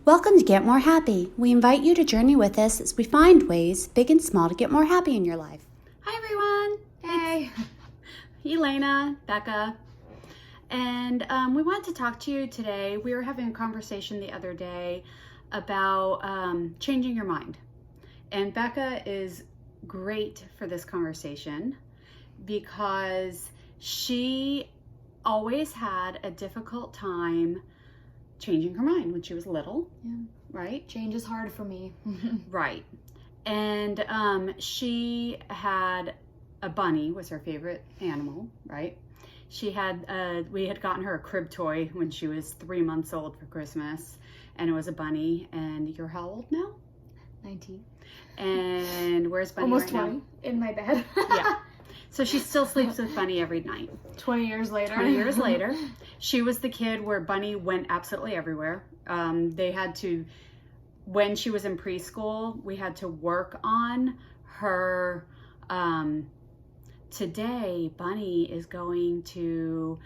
Welcome to Get More Happy. We invite you to journey with us as we find ways, big and small, to get more happy in your life. Hi everyone. Hey. It's Elena, Becca, and we wanted to talk to you today. We were having a conversation the other day about changing your mind, and Becca is great for this conversation because she always had a difficult time changing her mind when she was little. Yeah. Right? Change is hard for me. Right. And she had a bunny was her favorite animal, right? She had we had gotten her a crib toy when she was 3 months old for Christmas, and it was a bunny. And you're how old now? 19. And where's Bunny Almost right 20. now? In my bed. Yeah. So she still sleeps with Bunny every night. 20 years later. 20 years later. She was the kid where Bunny went absolutely everywhere. They had to, when she was in preschool, we had to work on her. Today, Bunny is going to,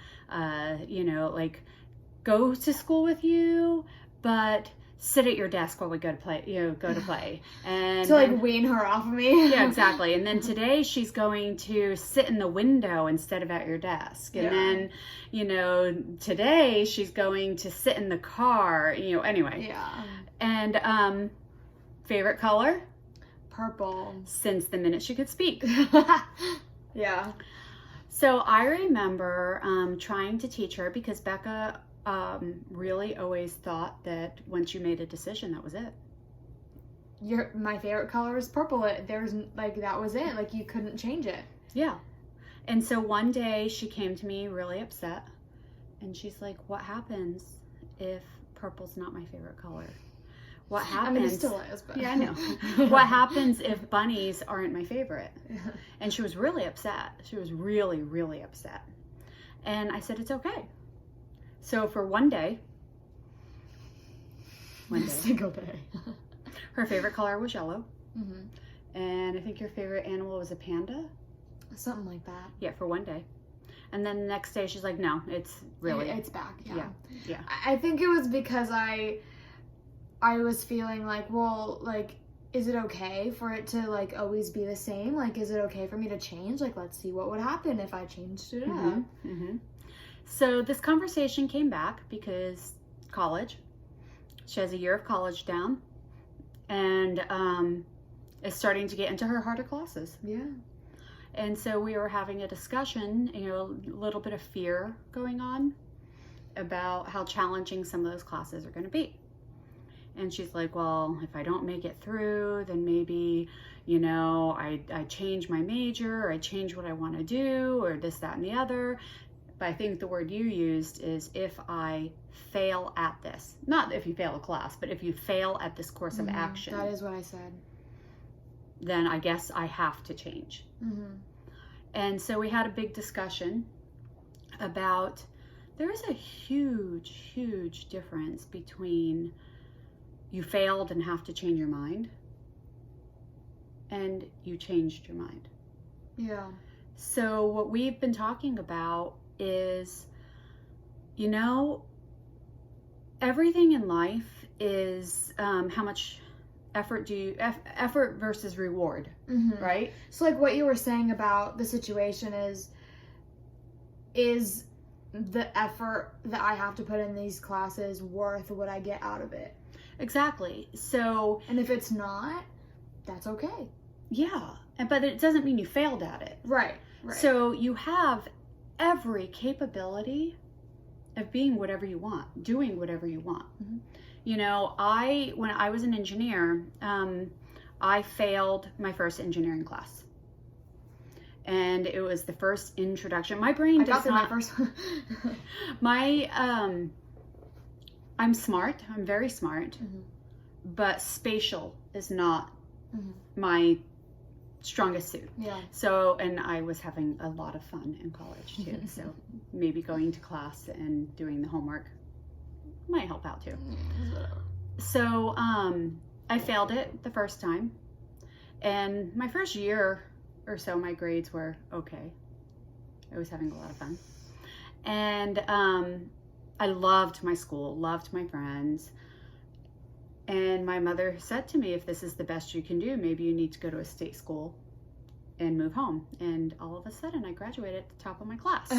go to school with you, but sit at your desk while we go to play. And To wean her off of me. Yeah, exactly. And then today she's going to sit in the window instead of at your desk. And then, today she's going to sit in the car, anyway. Yeah. And favorite color? Purple. Since the minute she could speak. Yeah. So I remember trying to teach her because Becca really always thought that once you made a decision, that was it. My favorite color is purple. That was it. You couldn't change it. Yeah. And so one day she came to me really upset, and she's like, what happens if purple's not my favorite color? What happens? I mean, it still is, but... Yeah, I know. What happens if bunnies aren't my favorite? And she was really upset. She was really, really upset. And I said, it's okay. So for one day, single day, her favorite color was yellow. Mm-hmm. And I think your favorite animal was a panda? Something like that. Yeah, for one day. And then the next day she's like, no, it's It's back, yeah. Yeah. I think it was because I was feeling is it okay for it to always be the same? Is it okay for me to change? Let's see what would happen if I changed it up. Mm-hmm. Mm-hmm. So this conversation came back because college. She has a year of college down, and is starting to get into her harder classes. Yeah. And so we were having a discussion, a little bit of fear going on about how challenging some of those classes are going to be. And she's like, well, if I don't make it through, then maybe, I change my major, or I change what I want to do, or this, that, and the other. But I think the word you used is if I fail at this. Not if you fail a class, but if you fail at this course of action. That is what I said. Then I guess I have to change. Mm-hmm. And so we had a big discussion about there is a huge, huge difference between you failed and have to change your mind and you changed your mind. Yeah. So what we've been talking about is, everything in life is how much effort effort versus reward, mm-hmm. right? So what you were saying about the situation is the effort that I have to put in these classes worth what I get out of it? Exactly. So, and if it's not, that's okay. Yeah, but it doesn't mean you failed at it. Right. So you have every capability of being whatever you want, doing whatever you want. Mm-hmm. When I was an engineer, I failed my first engineering class. And it was the first introduction. My brain does not... my first one. I'm smart. I'm very smart. Mm-hmm. But spatial is not mm-hmm. my strongest suit. Yeah. So, and I was having a lot of fun in college too. So maybe going to class and doing the homework might help out too. So, I failed it the first time. And my first year or so, my grades were okay. I was having a lot of fun. And I loved my school, loved my friends. And my mother said to me, if this is the best you can do, maybe you need to go to a state school and move home. And all of a sudden, I graduated at the top of my class.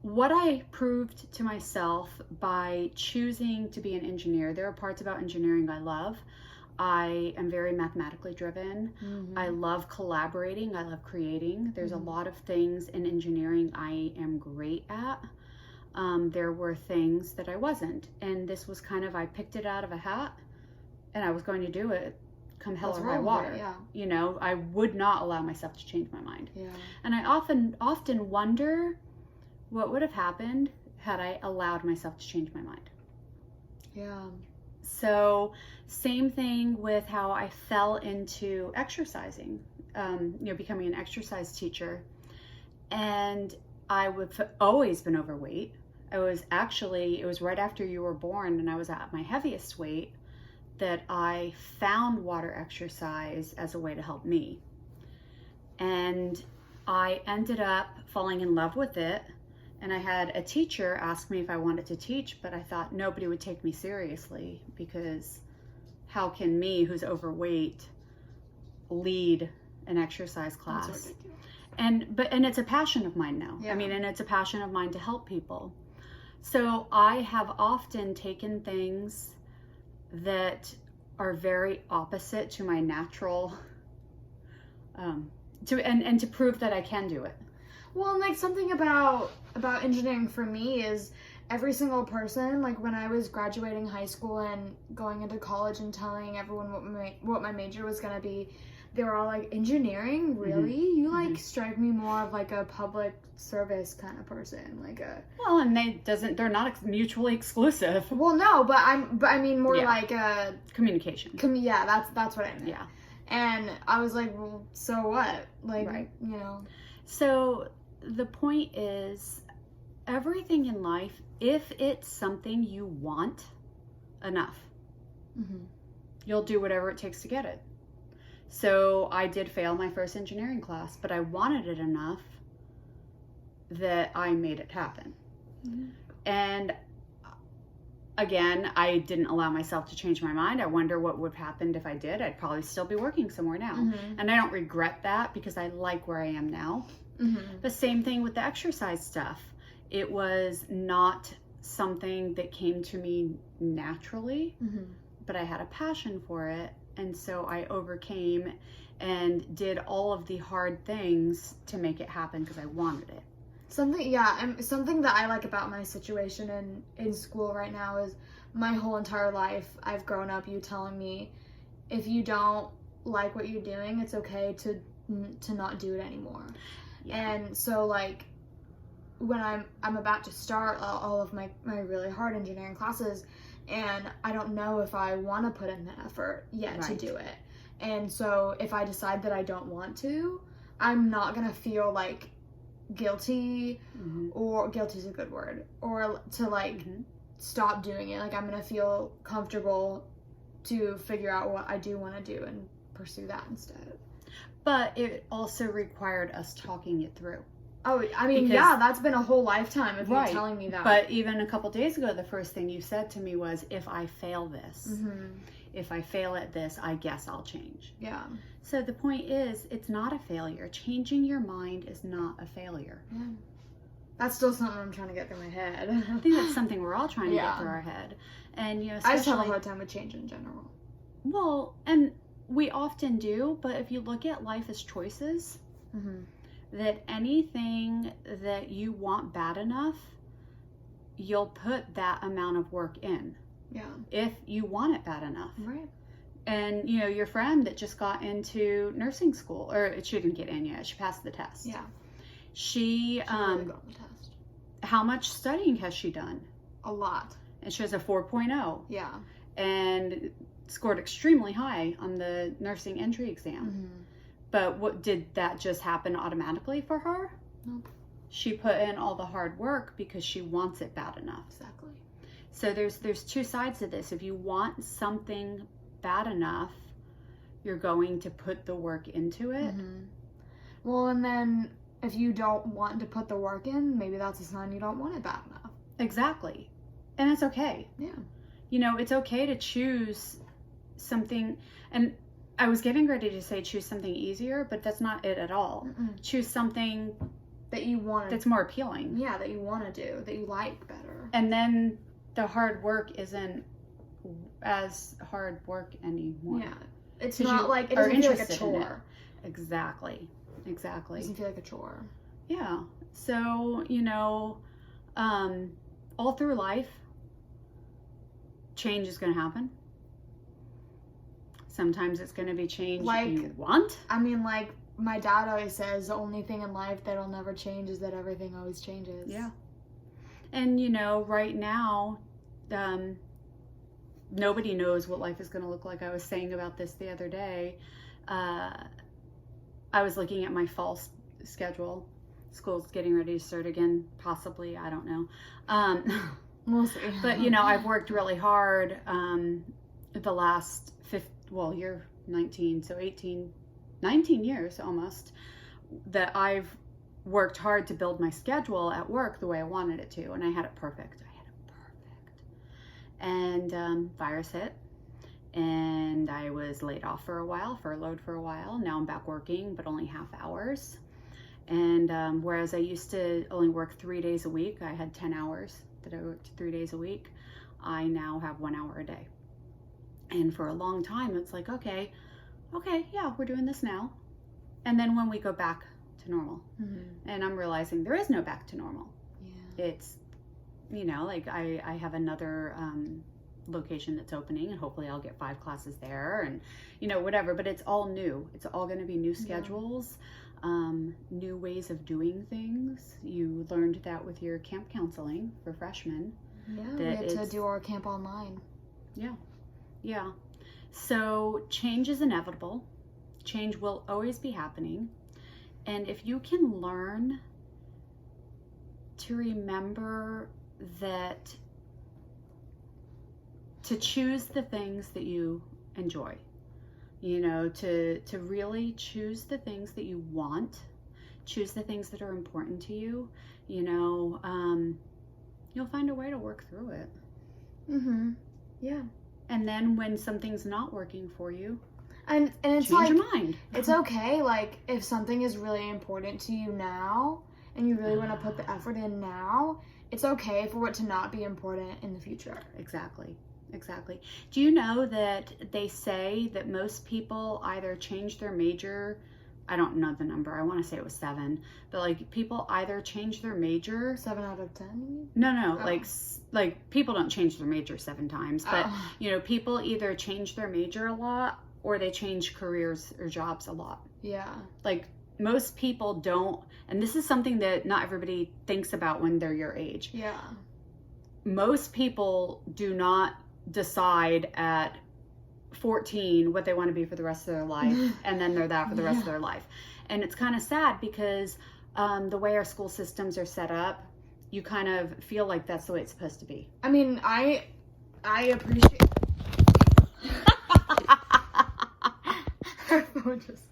What I proved to myself by choosing to be an engineer, there are parts about engineering I love. I am very mathematically driven. Mm-hmm. I love collaborating. I love creating. There's Mm-hmm. a lot of things in engineering I am great at. There were things that I wasn't. And this was kind of, I picked it out of a hat and I was going to do it come hell or high water. Yeah. You know, I would not allow myself to change my mind. Yeah. And I often wonder what would have happened had I allowed myself to change my mind. Yeah. So same thing with how I fell into exercising, becoming an exercise teacher. And I would always been overweight. It was right after you were born and I was at my heaviest weight that I found water exercise as a way to help me. And I ended up falling in love with it. And I had a teacher ask me if I wanted to teach, but I thought nobody would take me seriously because how can me, who's overweight, lead an exercise class? That's ridiculous. And it's a passion of mine now. Yeah. I mean, and it's a passion of mine to help people. So I have often taken things that are very opposite to my natural, to prove that I can do it. Well, and like something about engineering for me is every single person, like when I was graduating high school and going into college and telling everyone what my major was gonna be, they were all like, engineering? Really? Mm-hmm. You like strike me more of like a public service kind of person, like a. Well, and they're not mutually exclusive. Well, no, but I mean more like a communication. Yeah, that's what I meant. Yeah. And I was like, well, so what? Like, right. You know. So the point is, everything in life, if it's something you want enough, Mm-hmm. you'll do whatever it takes to get it. So I did fail my first engineering class, but I wanted it enough that I made it happen. Mm-hmm. And again, I didn't allow myself to change my mind. I wonder what would have happened if I did. I'd probably still be working somewhere now. Mm-hmm. And I don't regret that because I like where I am now. Mm-hmm. The same thing with the exercise stuff. It was not something that came to me naturally, Mm-hmm. but I had a passion for it. And so I overcame and did all of the hard things to make it happen because I wanted it. Something that I like about my situation in school right now is my whole entire life I've grown up you telling me if you don't like what you're doing, it's okay to not do it anymore. Yeah. And so like when I'm about to start all of my really hard engineering classes, and I don't know if I want to put in the effort yet to do it. And so if I decide that I don't want to, I'm not going to feel like guilty, Mm-hmm. or guilty's a good word, or to like Mm-hmm. stop doing it. Like I'm going to feel comfortable to figure out what I do want to do and pursue that instead. But it also required us talking it through. Oh, I mean, yeah, that's been a whole lifetime of you telling me that. But even a couple days ago, the first thing you said to me was, if I fail this, Mm-hmm. if I fail at this, I guess I'll change. Yeah. So the point is, it's not a failure. Changing your mind is not a failure. Yeah. That's still something I'm trying to get through my head. I think that's something we're all trying to get through our head. And, you know, I just have a hard time with change in general. Well, and we often do, but if you look at life as choices, Mm-hmm. that anything that you want bad enough, you'll put that amount of work in. Yeah. If you want it bad enough. Right. And, you know, your friend that just got into nursing school, or she didn't get in yet, she passed the test. Yeah. She really got on the test. How much studying has she done? A lot. And she has a 4.0. Yeah. And scored extremely high on the nursing entry exam. Mm-hmm. But what did that just happen automatically for her? Nope. She put in all the hard work because she wants it bad enough. Exactly. So there's two sides to this. If you want something bad enough, you're going to put the work into it. Mm-hmm. Well, and then if you don't want to put the work in, maybe that's a sign you don't want it bad enough. Exactly. And it's okay. Yeah. you know, it's okay to choose something. And I was getting ready to say choose something easier, but that's not it at all. Choose something that you want, that's more appealing. Yeah, that you want to do, that you like better. And then the hard work isn't as hard work anymore. Yeah. It's not like, it doesn't feel like a chore. Exactly. It doesn't feel like a chore. Yeah. So, you know, all through life, change is going to happen. Sometimes it's going to be change you want. I mean, like my dad always says, the only thing in life that'll never change is that everything always changes. Yeah. And, you know, right now, nobody knows what life is going to look like. I was saying about this the other day. I was looking at my fall schedule. School's getting ready to start again, possibly. I don't know. We'll see. But, you know, I've worked really hard the last you're 19, so 19 years almost, that I've worked hard to build my schedule at work the way I wanted it to, and I had it perfect. And virus hit, and I was laid off for a while, furloughed for a while. Now I'm back working, but only half hours. And whereas I used to only work 3 days a week, I had 10 hours that I worked 3 days a week. I now have 1 hour a day. And for a long time, it's like, okay, yeah, we're doing this now. And then when we go back to normal, and I'm realizing there is no back to normal. Yeah. It's, you know, like I have another location that's opening, and hopefully I'll get 5 classes there, and, you know, whatever. But it's all new. It's all going to be new schedules, new ways of doing things. You learned that with your camp counseling for freshmen. Yeah, we had to do our camp online. Yeah. So change is inevitable. Change will always be happening. And if you can learn to remember that, to choose the things that you enjoy, you know, to really choose the things that you want, choose the things that are important to you, you know, you'll find a way to work through it. Yeah. And then when something's not working for you, and it's change like, your mind. It's okay, like, if something is really important to you now, and you really want to put the effort in now, it's okay for it to not be important in the future. Exactly. Do you know that they say that most people either change their major, I don't know the number, I want to say it was 7, but like people either change their major. 7 out of 10? No, like people don't change their major 7 times, but you know, people either change their major a lot or they change careers or jobs a lot. Yeah. Like most people don't, and this is something that not everybody thinks about when they're your age. Yeah. Most people do not decide at 14 what they want to be for the rest of their life, and then they're that for the rest of their life. And it's kind of sad because the way our school systems are set up, you kind of feel like that's the way it's supposed to be. I mean, I appreciate her phone just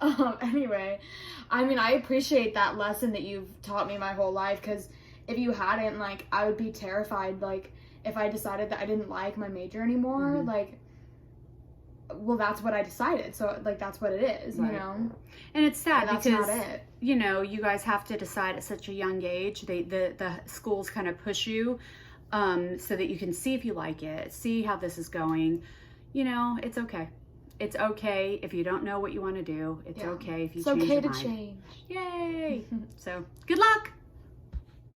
fell. Anyway, I mean, I appreciate that lesson that you've taught me my whole life, because if you hadn't, like, I would be terrified, like, if I decided that I didn't like my major anymore, like, well, that's what I decided. So, like, that's what it is, you know? And it's sad that's because, not it. You know, you guys have to decide at such a young age. The schools kind of push you so that you can see if you like it, see how this is going. You know, it's okay. It's okay if you don't know what you want to do. It's okay if you change your mind. It's okay to change. Yay! So, good luck!